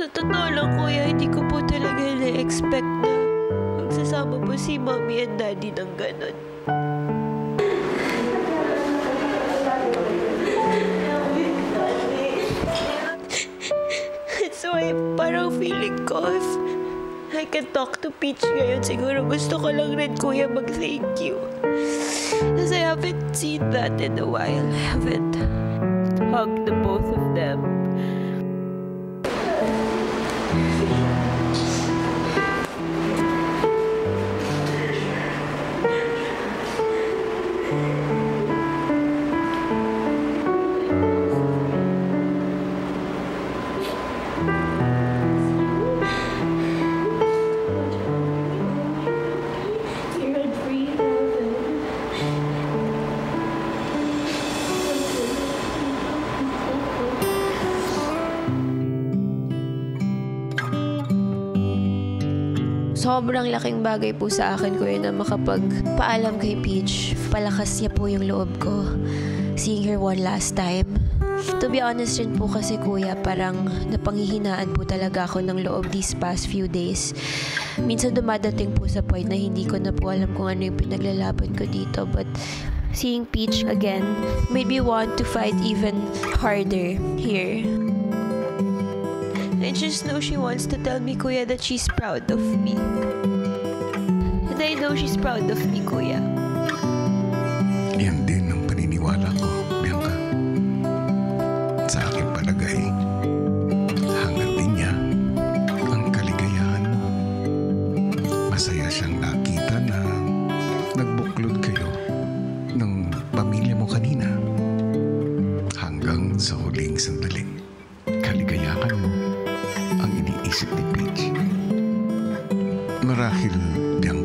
Sa totoo lang, kuya, hindi ko po talaga na-expect na magsasama po si mommy and daddy ng ganon. So, parang feeling ko if I can talk to Peach ngayon, siguro gusto ko lang rin, kuya, mag-thank you. Because I haven't seen that in a while. I haven't hugged the both of them. Sobrang laking bagay po sa akin, kuya, na makapagpaalam kay Peach. Palakas niya po yung loob ko, seeing her one last time. To be honest rin po kasi, kuya, parang napanghihinaan po talaga ako ng loob these past few days. Minsan dumadating po sa point na hindi ko na po alam kung ano yung pinaglalaban ko dito. But seeing Peach again made me want to fight even harder here. I just know she wants to tell me, kuya, that she's proud of me. And I know she's proud of me, kuya. Yan din ang paniniwala ko, Bianca. Sa akin palagay, hangad din niya ang kaligayahan mo. Masaya siyang nakita na nagbuklod kayo ng pamilya mo kanina. Hanggang sa huling sandaling, kaligayahan mo ang iniisip ni Peach. Marahil, Bianca,